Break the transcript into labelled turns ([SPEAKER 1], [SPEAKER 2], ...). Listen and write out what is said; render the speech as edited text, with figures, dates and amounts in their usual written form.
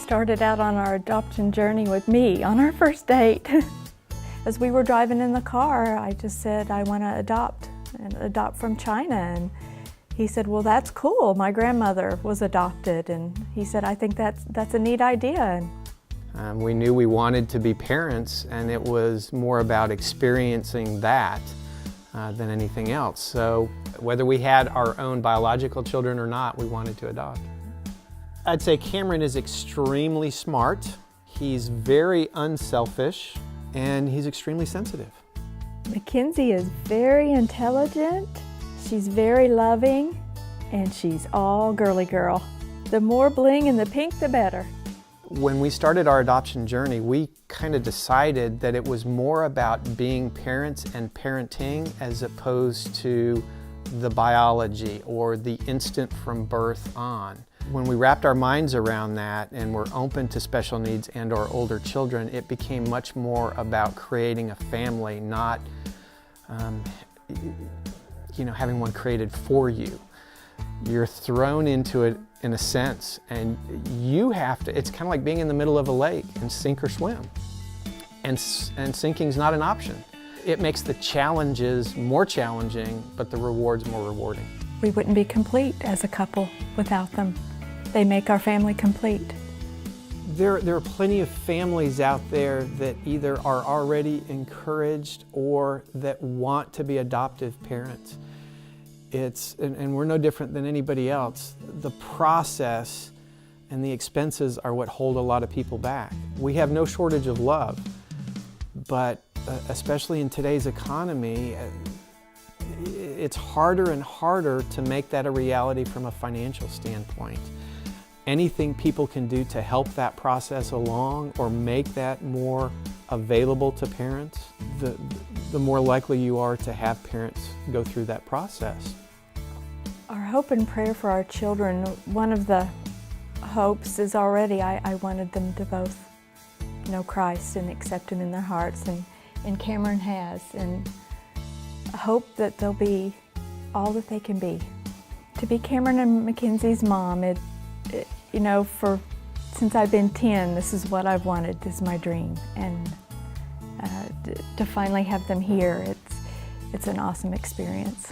[SPEAKER 1] started out on our adoption journey with me on our first date. As we were driving in the car, I just said, I want to adopt from China. And he said, well, that's cool. My grandmother was adopted. And he said, I think that's a neat idea.
[SPEAKER 2] We knew we wanted to be parents, and it was more about experiencing that than anything else. So whether we had our own biological children or not, we wanted to adopt. I'd say Cameron is extremely smart. He's very unselfish, and he's extremely sensitive.
[SPEAKER 1] Mackenzie is very intelligent, she's very loving, and she's all girly girl. The more bling and the pink, the better.
[SPEAKER 2] When we started our adoption journey, we kind of decided that it was more about being parents and parenting as opposed to the biology or the instant from birth on. When we wrapped our minds around that and were open to special needs and or older children, it became much more about creating a family, not having one created for you. You're thrown into it in a sense, and you have to, it's kind of like being in the middle of a lake and sink or swim. And sinking's not an option. It makes the challenges more challenging, but the rewards more rewarding.
[SPEAKER 1] We wouldn't be complete as a couple without them. They make our family complete.
[SPEAKER 2] There are plenty of families out there that either are already encouraged or that want to be adoptive parents. And we're no different than anybody else. The process and the expenses are what hold a lot of people back. We have no shortage of love, but especially in today's economy, it's harder and harder to make that a reality from a financial standpoint. Anything people can do to help that process along or make that more available to parents, the more likely you are to have parents go through that process.
[SPEAKER 1] Our hope and prayer for our children, one of the hopes is already I wanted them to both know Christ and accept Him in their hearts, and Cameron has, and I hope that they'll be all that they can be. To be Cameron and Mackenzie's mom, since I've been 10, this is what I've wanted, this is my dream, and to finally have them here, it's an awesome experience.